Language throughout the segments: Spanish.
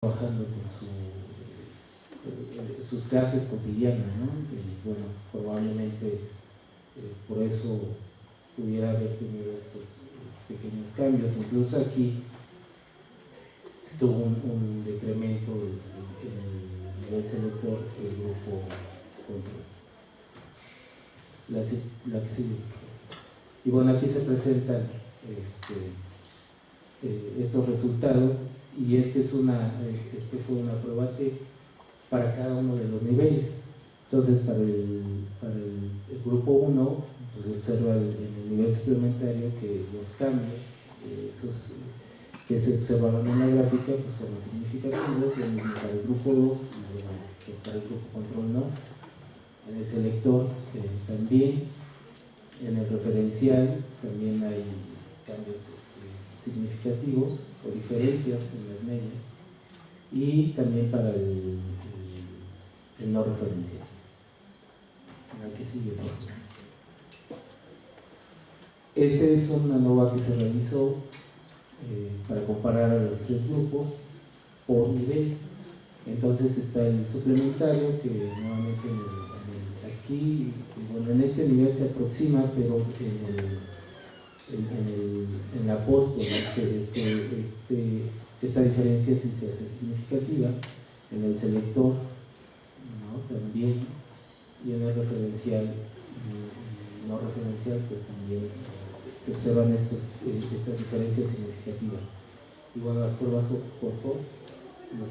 trabajando con sus clases cotidianas, ¿no? Y bueno, probablemente por eso pudiera haber tenido estos pequeños cambios. Incluso aquí tuvo un decremento en el nivel selector del grupo control. La que sigue. Y bueno, aquí se presentan estos resultados, y este fue una prueba T para cada uno de los niveles. Entonces, para el grupo 1, pues observa en el nivel suplementario que los cambios, esos que se observaron en la gráfica, pues fueron significativos. Lo mismo para el grupo 2, y bueno, pues para el grupo control no. En el selector también. En el referencial también hay cambios significativos o diferencias en las medias, y también para el no referencial. Aquí sigue. Esta es una ANOVA que se realizó para comparar a los tres grupos por nivel. Entonces está el suplementario, que nuevamente aquí, bueno, en este nivel se aproxima, pero en la post, esta diferencia sí se hace significativa. En el selector, ¿no? También, y en el referencial, no referencial, pues también se observan estas diferencias significativas. Y bueno, las pruebas post-hoc nos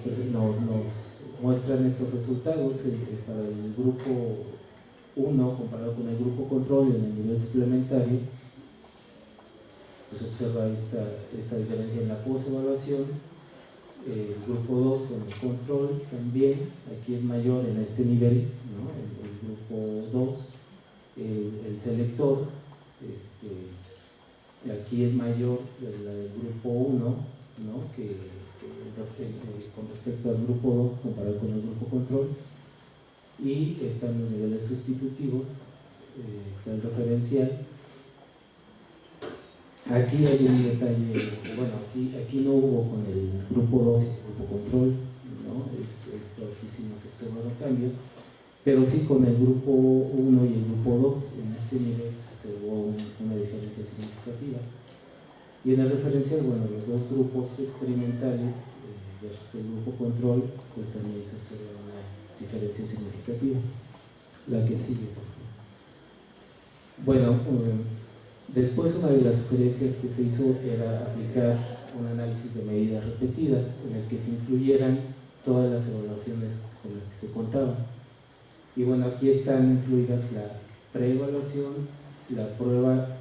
muestran estos resultados. Para el grupo 1 comparado con el grupo control en el nivel suplementario, pues observa esta diferencia en la post-evaluación. El grupo 2 con el control también, aquí es mayor en este nivel, ¿no? El grupo 2, el selector, aquí es mayor la del grupo 1, ¿no? que con respecto al grupo 2 comparado con el grupo control. Y están los niveles sustitutivos, está el referencial. Aquí hay un detalle, bueno, aquí no hubo con el grupo 2 y el grupo control, ¿no? Esto aquí sí nos observaron cambios, pero sí con el grupo 1 y el grupo 2, en este nivel se observó una diferencia significativa. Y en el referencial, bueno, los dos grupos experimentales versus el grupo control, pues también se observa una diferencia significativa. La que sigue, por favor. Bueno, después una de las sugerencias que se hizo era aplicar un análisis de medidas repetidas en el que se incluyeran todas las evaluaciones con las que se contaban. Y bueno, aquí están incluidas la preevaluación, la prueba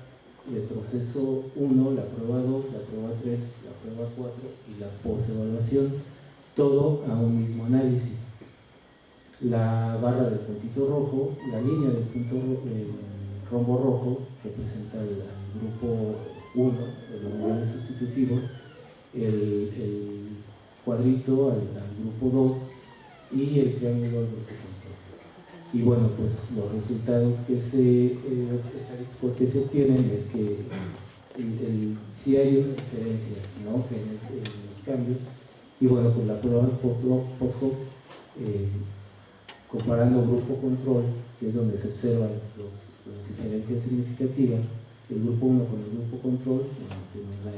de proceso 1, la prueba 2, la prueba 3, la prueba 4 y la postevaluación, todo a un mismo análisis. La barra del puntito rojo, la línea del punto rombo rojo representa al grupo 1 de los niveles sustitutivos, el cuadrito al grupo 2 y el triángulo al grupo control. Y bueno, pues los resultados estadísticos que se obtienen es que sí hay una diferencia, ¿no? en los cambios. Y bueno, pues la prueba post-hoc, comparando grupo control, que es donde se observan las diferencias significativas, el grupo 1 con el grupo control, que nos da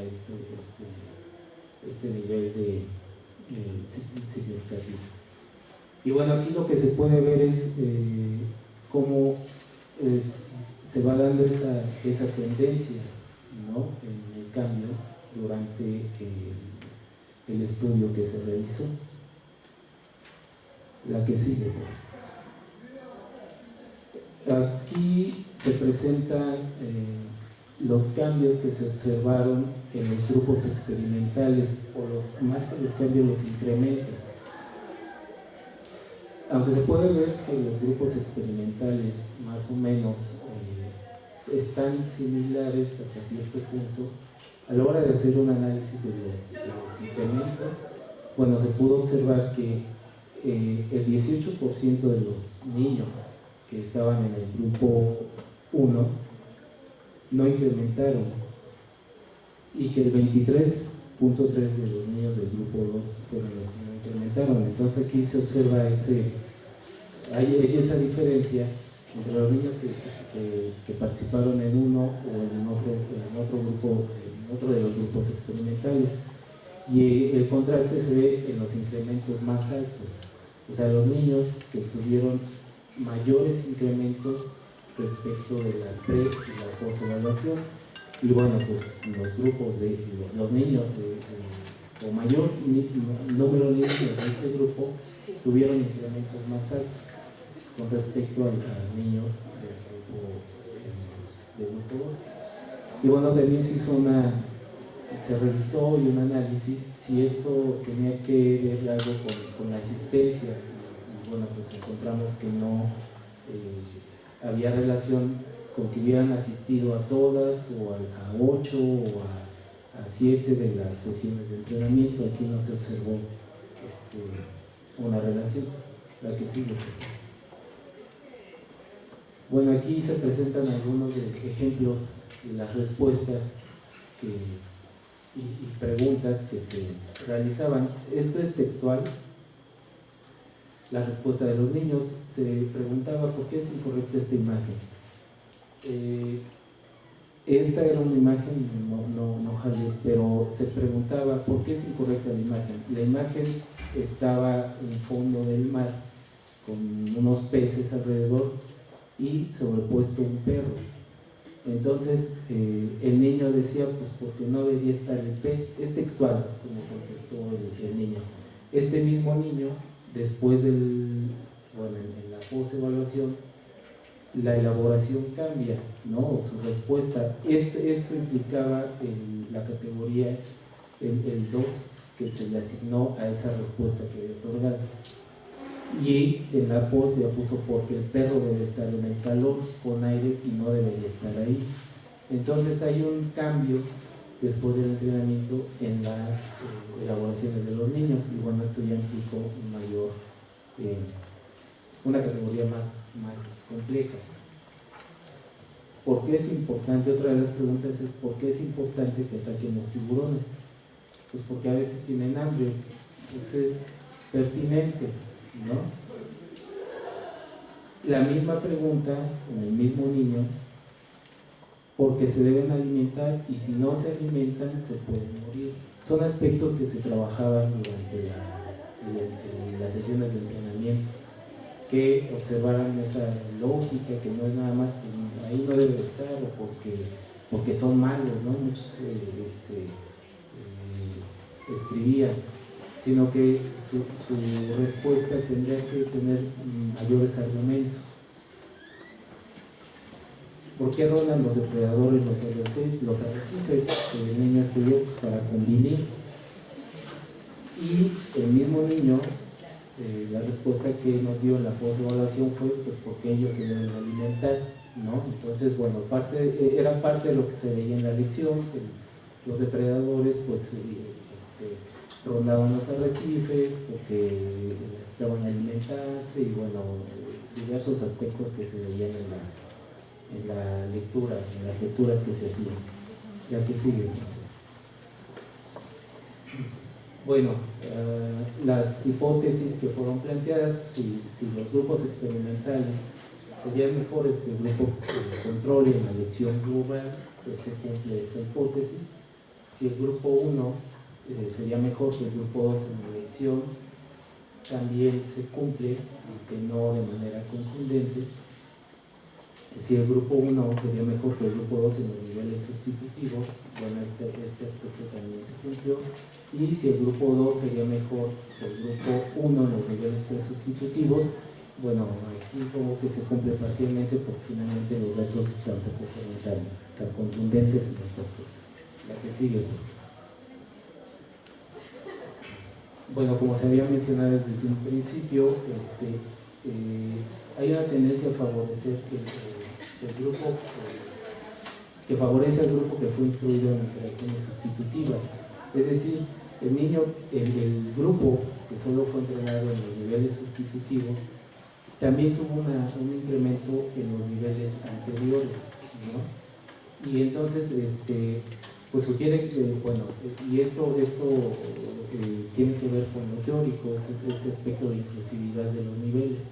este nivel de significativo. Y bueno, aquí lo que se puede ver es cómo se va dando esa tendencia, ¿no? en el cambio durante el estudio que se realizó. La que sigue. Aquí se presentan los cambios que se observaron en los grupos experimentales, o más que los cambios, los incrementos. Aunque se puede ver que los grupos experimentales más o menos están similares hasta cierto punto, a la hora de hacer un análisis de los incrementos, bueno, se pudo observar que el 18% de los niños que estaban en el grupo 1 no incrementaron, y que el 23% punto 3 de los niños del grupo 2 fueron los que no incrementaron. Entonces aquí se observa hay esa diferencia entre los niños que participaron en uno o en otro grupo, en otro de los grupos experimentales. Y el contraste se ve en los incrementos más altos. O sea, los niños que tuvieron mayores incrementos respecto de la pre y la post-evaluación. Y bueno, pues los grupos de los niños o mayor número de niños de este grupo tuvieron incrementos más altos con respecto a niños del grupo 2. Y bueno, también se revisó y un análisis si esto tenía que ver algo con la asistencia. Y bueno, pues encontramos que no había relación con que hubieran asistido a todas o a 8 o a 7 de las sesiones de entrenamiento. Aquí no se observó una relación. La que sigue. Bueno, aquí se presentan algunos ejemplos de las respuestas y preguntas que se realizaban. Esto es textual. La respuesta de los niños se preguntaba por qué es incorrecta esta imagen. Esta era una imagen, no jalé, pero se preguntaba por qué es incorrecta la imagen. La imagen estaba en fondo del mar con unos peces alrededor y sobrepuesto un perro. Entonces el niño decía, pues porque no debería estar el pez. Es textual, como contestó el niño. Este mismo niño, después en la post-evaluación, la elaboración cambia, ¿no? Su respuesta. Esto implicaba la categoría, el 2, que se le asignó a esa respuesta que había otorgado. Y en la post ya puso porque el perro debe estar en el calor con aire y no debería estar ahí. Entonces hay un cambio después del entrenamiento en las elaboraciones de los niños, y bueno, esto ya implicó una categoría más compleja. ¿Por qué es importante? Otra de las preguntas es ¿por qué es importante que ataquen los tiburones? Pues porque a veces tienen hambre. Pues es pertinente, ¿no? La misma pregunta en el mismo niño, porque se deben alimentar y si no se alimentan se pueden morir. Son aspectos que se trabajaban durante las sesiones de entrenamiento, que observaran esa lógica, que no es nada más pues, ahí no debe estar o porque son malos, ¿no? Muchos escribían, sino que su respuesta tendría que tener mayores argumentos. ¿Por qué rondan los depredadores los arrecifes? El niño escribió para convivir. Y el mismo niño, la respuesta que nos dio en la post-evaluación fue pues porque ellos se deben alimentar, ¿no? Entonces, bueno, era parte de lo que se veía en la lección, que los depredadores pues rondaban los arrecifes porque necesitaban alimentarse y bueno, diversos aspectos que se veían en la lectura, en las lecturas que se hacían. Ya que sigue. Bueno, las hipótesis que fueron planteadas, si los grupos experimentales serían mejores que el grupo control en la lección global, pues se cumple esta hipótesis. Si el grupo 1 sería mejor que el grupo 2 en la lección, también se cumple, aunque no de manera contundente. Si el grupo 1 sería mejor que el grupo 2 en los niveles sustitutivos, bueno, este aspecto también se cumplió. Y si el grupo 2 sería mejor que el grupo 1 en los niveles presustitutivos, bueno, aquí como que se cumple parcialmente porque finalmente los datos tampoco fueron tan contundentes en este aspecto. La que sigue. Bueno, como se había mencionado desde un principio, hay una tendencia a favorecer el grupo que favorece al grupo que fue instruido en interacciones sustitutivas. Es decir, el grupo que solo fue entrenado en los niveles sustitutivos también tuvo un incremento en los niveles anteriores, ¿no? Y entonces pues sugiere que, bueno, y esto tiene que ver con lo teórico, ese aspecto de inclusividad de los niveles.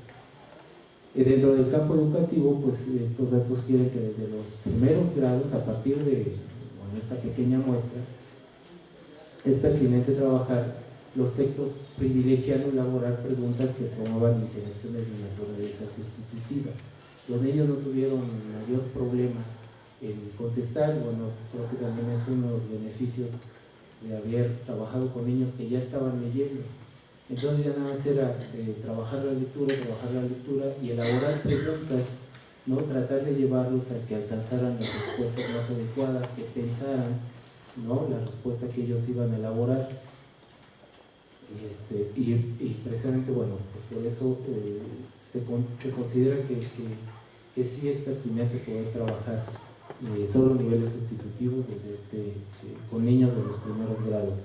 Dentro del campo educativo, pues estos datos sugieren que desde los primeros grados, a partir de esta pequeña muestra, es pertinente trabajar los textos privilegiando elaborar preguntas que promuevan interacciones de naturaleza sustitutiva. Los niños no tuvieron mayor problema en contestar, bueno, creo que también es uno de los beneficios de haber trabajado con niños que ya estaban leyendo. Entonces ya nada más era trabajar la lectura y elaborar preguntas, ¿no? Tratar de llevarlos a que alcanzaran las respuestas más adecuadas, que pensaran, ¿no?, la respuesta que ellos iban a elaborar. Y precisamente, bueno, pues por eso se considera que sí es pertinente poder trabajar solo niveles sustitutivos desde con niños de los primeros grados.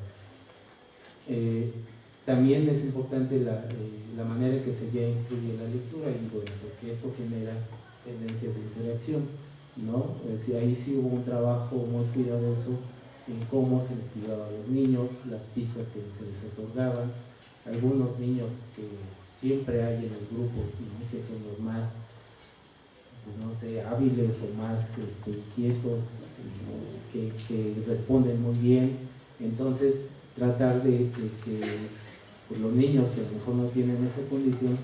También es importante la manera en que se ya instruye la lectura y bueno, pues que esto genera tendencias de interacción, ¿no? Ahí sí hubo un trabajo muy cuidadoso en cómo se investigaba a los niños, las pistas que se les otorgaban. Algunos niños que siempre hay en los grupos, ¿no?, que son los más, pues no sé, hábiles o más inquietos, que responden muy bien. Entonces tratar de que pues, los niños que a lo mejor no tienen esa condición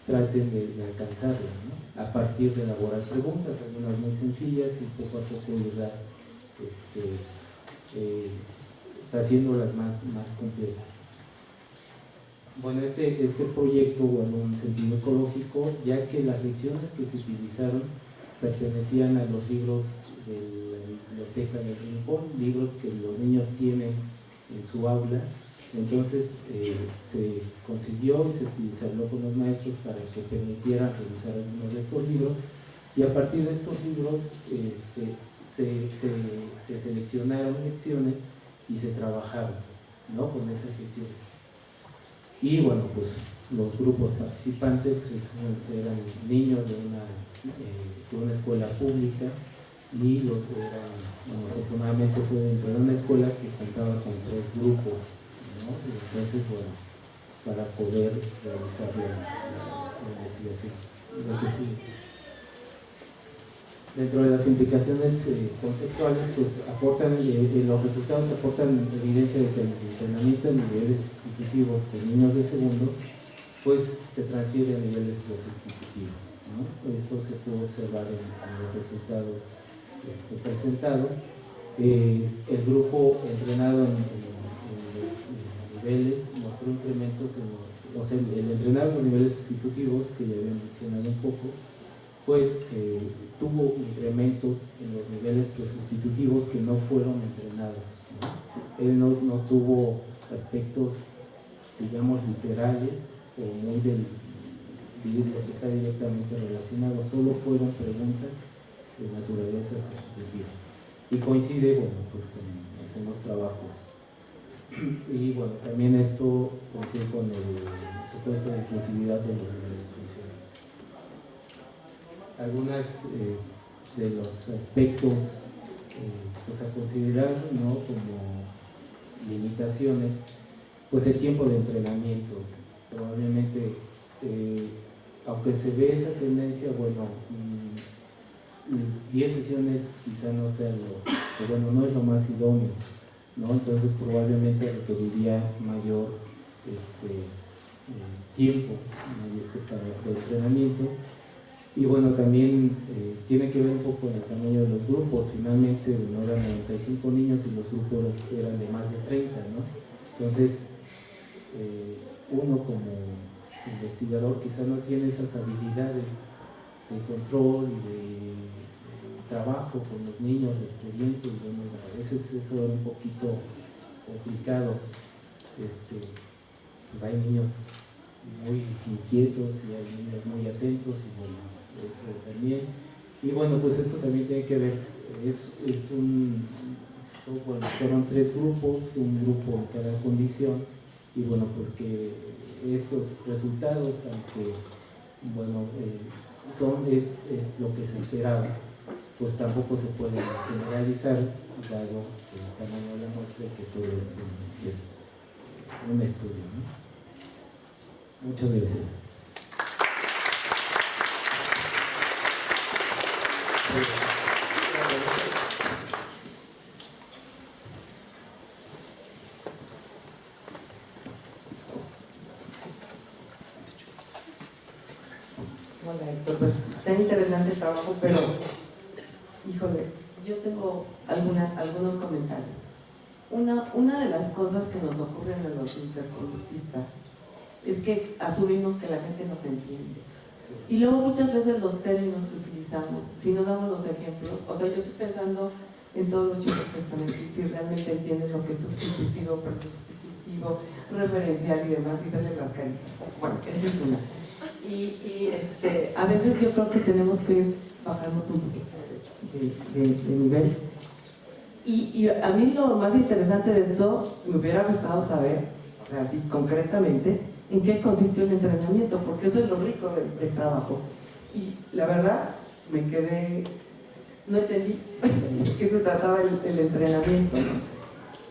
traten de alcanzarla, ¿no?, a partir de elaborar preguntas, algunas muy sencillas y poco a poco irlas haciéndolas más complejas. Bueno, este proyecto, bueno, en un sentido ecológico, ya que las lecciones que se utilizaron pertenecían a los libros de la biblioteca del Rincón, libros que los niños tienen en su aula. Entonces se consiguió y se habló con los maestros para que permitieran revisar algunos de estos libros, y a partir de estos libros se seleccionaron lecciones y se trabajaron, ¿no?, con esas lecciones. Y bueno, pues los grupos participantes eran niños de una escuela pública y lo que eran, bueno, afortunadamente fue dentro de una escuela que contaba con 3 grupos, ¿no? Y entonces, bueno, para poder realizar la investigación. Dentro de las implicaciones conceptuales, pues los resultados aportan evidencia de que el entrenamiento en niveles sustitutivos con niños de segundo, pues se transfiere a niveles sustitutivos, ¿no? Eso se pudo observar en los resultados presentados. El grupo entrenado en los niveles mostró incrementos el entrenar los niveles sustitutivos, que ya había mencionado un poco, pues tuvo incrementos en los niveles sustitutivos que no fueron entrenados, ¿no? Él no tuvo aspectos, digamos, literales o muy de lo que está directamente relacionado, solo fueron preguntas de naturaleza sustitutiva. Y coincide, bueno, pues con los trabajos. Y bueno, también esto coincide con el supuesto de inclusividad de los niveles funcionales. Algunas de los aspectos pues a considerar, ¿no?, como limitaciones, pues el tiempo de entrenamiento. Probablemente, aunque se ve esa tendencia, bueno, 10 sesiones quizá no sea bueno, no es lo más idóneo, ¿no? Entonces probablemente requeriría mayor tiempo de entrenamiento. Y bueno, también tiene que ver un poco con el tamaño de los grupos. Finalmente no eran 95 niños y los grupos eran de más de 30, ¿no? Entonces uno como investigador quizá no tiene esas habilidades de control y de trabajo con los niños, de experiencia, y bueno, a veces eso era un poquito complicado. Pues hay niños muy inquietos y hay niños muy atentos, y bueno, eso también. Y bueno, pues esto también tiene que ver, fueron 3 grupos, un grupo en cada condición, y bueno, pues que estos resultados, aunque bueno, es lo que se esperaba, pues tampoco se puede generalizar, dado el tamaño de la muestra y que solo es un estudio, ¿no? Muchas gracias. Hola Héctor, pues tan interesante el trabajo, pero híjole, yo tengo algunos comentarios. Una de las cosas que nos ocurren a los interconductistas es que asumimos que la gente nos entiende. Y luego muchas veces los términos que utilizamos, si no damos los ejemplos, o sea, yo estoy pensando en todos los chicos que están aquí, si realmente entienden lo que es sustitutivo, presustitutivo, referencial y demás, y verles las caritas. Bueno, esa es una. Y a veces yo creo que tenemos que bajarnos un poquito de nivel. Y a mí lo más interesante de esto, me hubiera gustado saber, o sea, así concretamente, en qué consistió el entrenamiento, porque eso es lo rico del trabajo. Y la verdad, me quedé, no entendí de qué se trataba el entrenamiento, ¿no?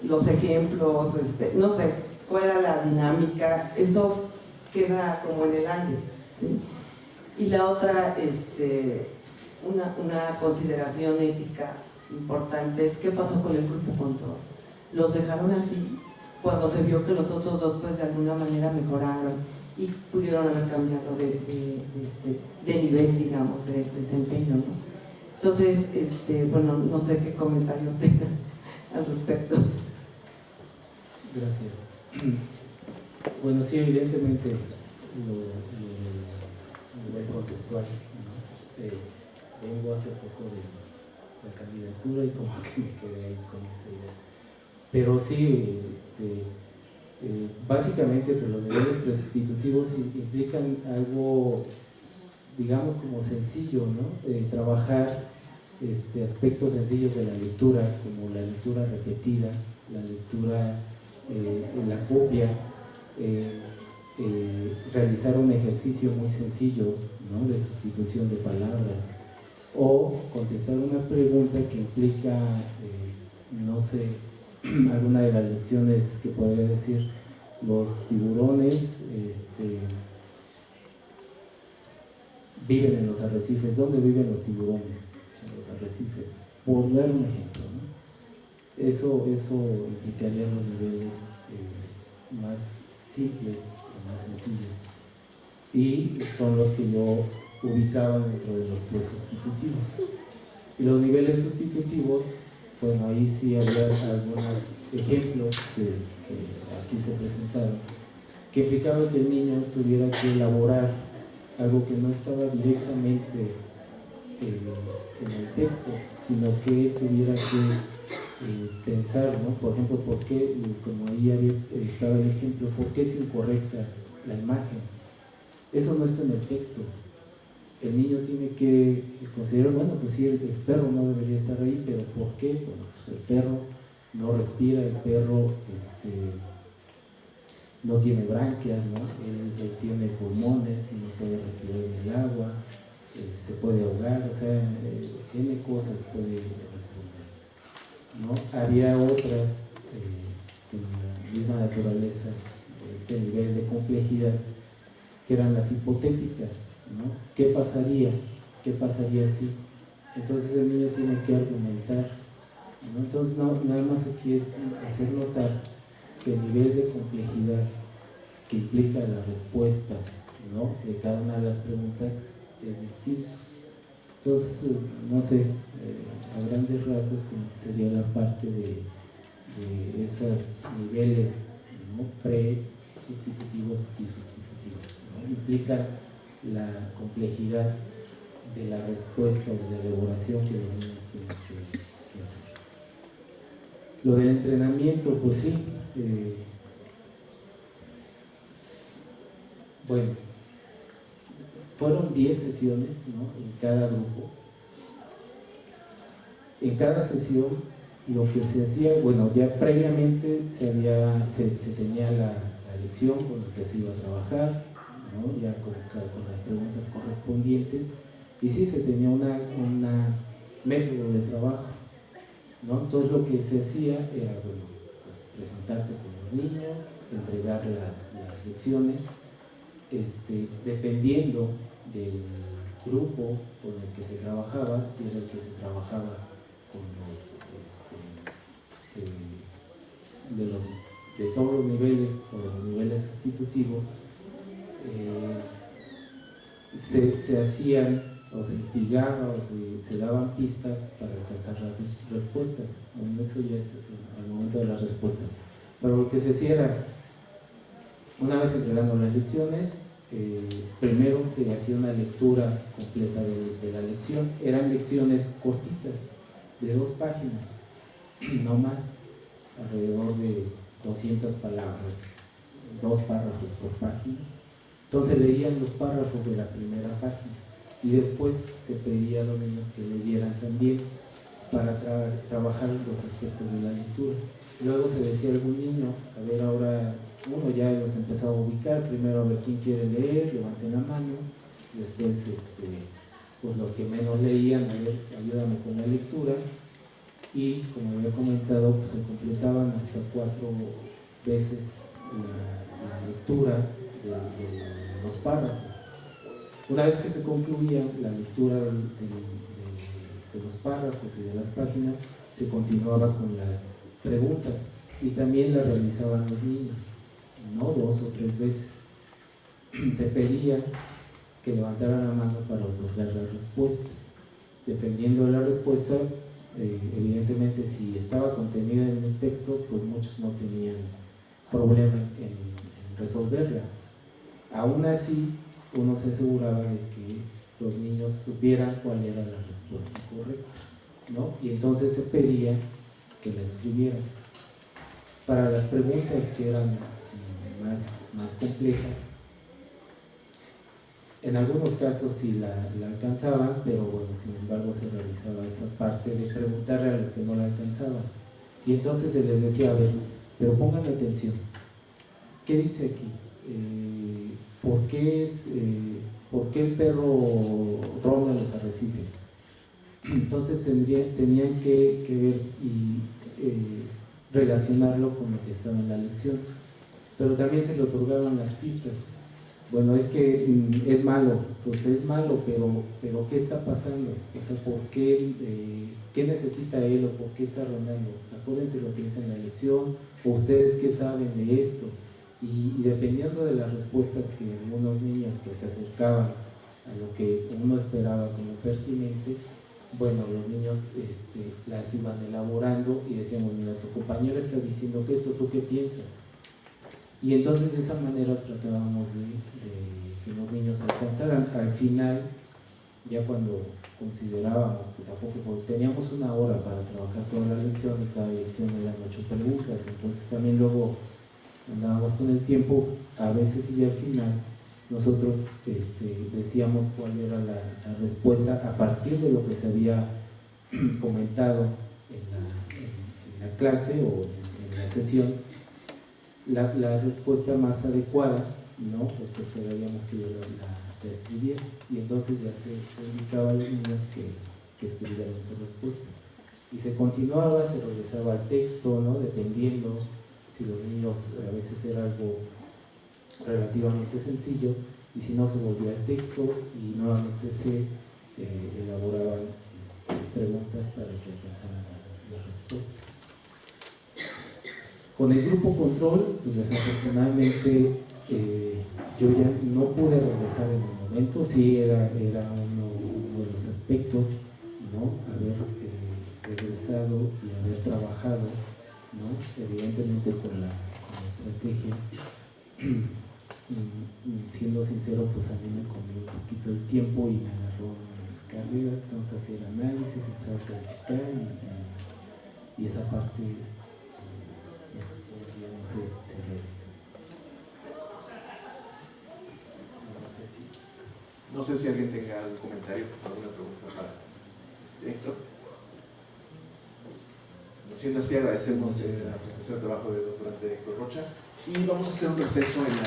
Los ejemplos, no sé, cuál era la dinámica, eso queda como en el aire, ¿sí? Y la otra, una consideración ética importante es qué pasó con el grupo control. Los dejaron así cuando se vio que los otros dos pues de alguna manera mejoraron y pudieron haber cambiado de nivel, digamos, de desempeño, ¿no? Entonces, bueno, no sé qué comentarios tengas al respecto. Gracias. Bueno, sí, evidentemente lo nivel conceptual, ¿no? Vengo hace poco de la candidatura y como que me quedé ahí con esa idea. Pero sí, básicamente pues, los niveles presustitutivos implican algo, digamos, como sencillo, ¿no? Trabajar aspectos sencillos de la lectura, como la lectura repetida, la lectura en la copia, realizar un ejercicio muy sencillo, ¿no? De sustitución de palabras, o contestar una pregunta que implica, no sé, alguna de las lecciones que podría decir, los tiburones viven en los arrecifes. ¿Dónde viven los tiburones? En los arrecifes, por dar un ejemplo, ¿no? Eso implicaría los niveles más simples o más sencillos, y son los que yo ubicaba dentro de los tres sustitutivos. Y los niveles sustitutivos, bueno, ahí sí había algunos ejemplos que aquí se presentaron, que implicaba que el niño tuviera que elaborar algo que no estaba directamente en el texto, sino que tuviera que pensar, ¿no? Por ejemplo, ¿por qué, como ahí estaba el ejemplo, por qué es incorrecta la imagen? Eso no está en el texto. El niño tiene que considerar, bueno, pues sí, el perro no debería estar ahí, pero ¿por qué? Bueno, pues el perro no respira, el perro no tiene branquias, ¿no? Él tiene pulmones y no puede respirar en el agua, se puede ahogar, o sea, N cosas puede responder, ¿no? Había otras de la misma naturaleza, este nivel de complejidad, que eran las hipotéticas, ¿no? ¿Qué pasaría? ¿Qué pasaría si? Entonces el niño tiene que argumentar, ¿no? Entonces nada más aquí es hacer notar que el nivel de complejidad que implica la respuesta, ¿no? De cada una de las preguntas es distinto. Entonces, no sé, a grandes rasgos como que sería la parte de esos niveles, ¿no? Pre-sustitutivos y sustitutivos, ¿no? Implican la complejidad de la respuesta o de la elaboración que los niños tienen que hacer. Lo del entrenamiento, pues sí, bueno, fueron 10 sesiones, ¿no? En cada grupo. En cada sesión lo que se hacía, bueno, ya previamente se tenía la lección con la que se iba a trabajar, ¿no? Ya con las preguntas correspondientes, y sí se tenía un método de trabajo, ¿no? Entonces lo que se hacía era, bueno, pues, presentarse con los niños, entregar las lecciones, dependiendo del grupo con el que se trabajaba, si era el que se trabajaba con de todos los niveles o de los niveles sustitutivos, se hacían o se instigaba o se daban pistas para alcanzar las respuestas. Bueno, eso ya es al momento de las respuestas. Pero lo que se hacía era, una vez entregando las lecciones, primero se hacía una lectura completa de la lección. Eran lecciones cortitas, de 2 páginas, no más, alrededor de 200 palabras, 2 párrafos por página. Entonces leían los párrafos de la primera página y después se pedía a los niños que leyeran también para trabajar los aspectos de la lectura. Luego se decía a algún niño, a ver, ahora uno ya los empezaba a ubicar, primero a ver quién quiere leer, levanten la mano, después pues los que menos leían, a ver, ayúdame con la lectura, y como había comentado, pues se completaban hasta 4 veces la lectura de los párrafos. Una vez que se concluía la lectura de los párrafos y de las páginas, se continuaba con las preguntas y también las realizaban los niños, ¿no? 2 o 3 veces. Se pedía que levantaran la mano para otorgar la respuesta. Dependiendo de la respuesta, evidentemente si estaba contenida en el texto, pues muchos no tenían problema en resolverla. Aún así, uno se aseguraba de que los niños supieran cuál era la respuesta correcta, ¿no? Y entonces se pedía que la escribieran. Para las preguntas que eran más complejas, en algunos casos sí la alcanzaban, pero bueno, sin embargo se realizaba esa parte de preguntarle a los que no la alcanzaban. Y entonces se les decía, a ver, pero pongan atención, ¿qué dice aquí? ¿Por qué el perro ronda en los arrecifes? Entonces tenían que ver y relacionarlo con lo que estaba en la lección. Pero también se le otorgaban las pistas. Bueno, es que es malo, pues es malo, pero ¿qué está pasando? O sea, ¿por qué? ¿Qué necesita él o por qué está rondando? Acuérdense lo que dice en la lección, o ustedes qué saben de esto. Y dependiendo de las respuestas que algunos niños que se acercaban a lo que uno esperaba como pertinente, bueno, los niños las iban elaborando y decíamos, mira, tu compañero está diciendo que esto, ¿tú qué piensas? Y entonces de esa manera tratábamos de que los niños alcanzaran. Al final, ya cuando considerábamos que tampoco, porque teníamos 1 hora para trabajar toda la lección y cada lección eran 8 preguntas, entonces también luego andábamos con el tiempo, a veces y al final nosotros decíamos cuál era la respuesta a partir de lo que se había comentado en la clase o en la sesión, la respuesta más adecuada, ¿no? Porque esperaríamos que yo la escribiera, y entonces ya se indicaba a los niños que escribieran su respuesta. Y se continuaba, se regresaba al texto, ¿no? Dependiendo si los niños, a veces era algo relativamente sencillo, y si no se volvía al texto y nuevamente se elaboraban preguntas para que alcanzaran las respuestas. Con el grupo control, pues desafortunadamente yo ya no pude regresar en el momento. Sí era uno de los aspectos, ¿no? Haber regresado y haber trabajado, ¿no? Evidentemente con la estrategia. Siendo sincero, pues a mí me comió un poquito el tiempo y me agarró carreras, entonces hacer análisis, empezar a calificar y esa parte no se realiza. No sé si alguien tenga algún comentario, alguna pregunta para Héctor. Siendo así, agradecemos la presentación de trabajo del doctorante Héctor Rocha y vamos a hacer un receso en la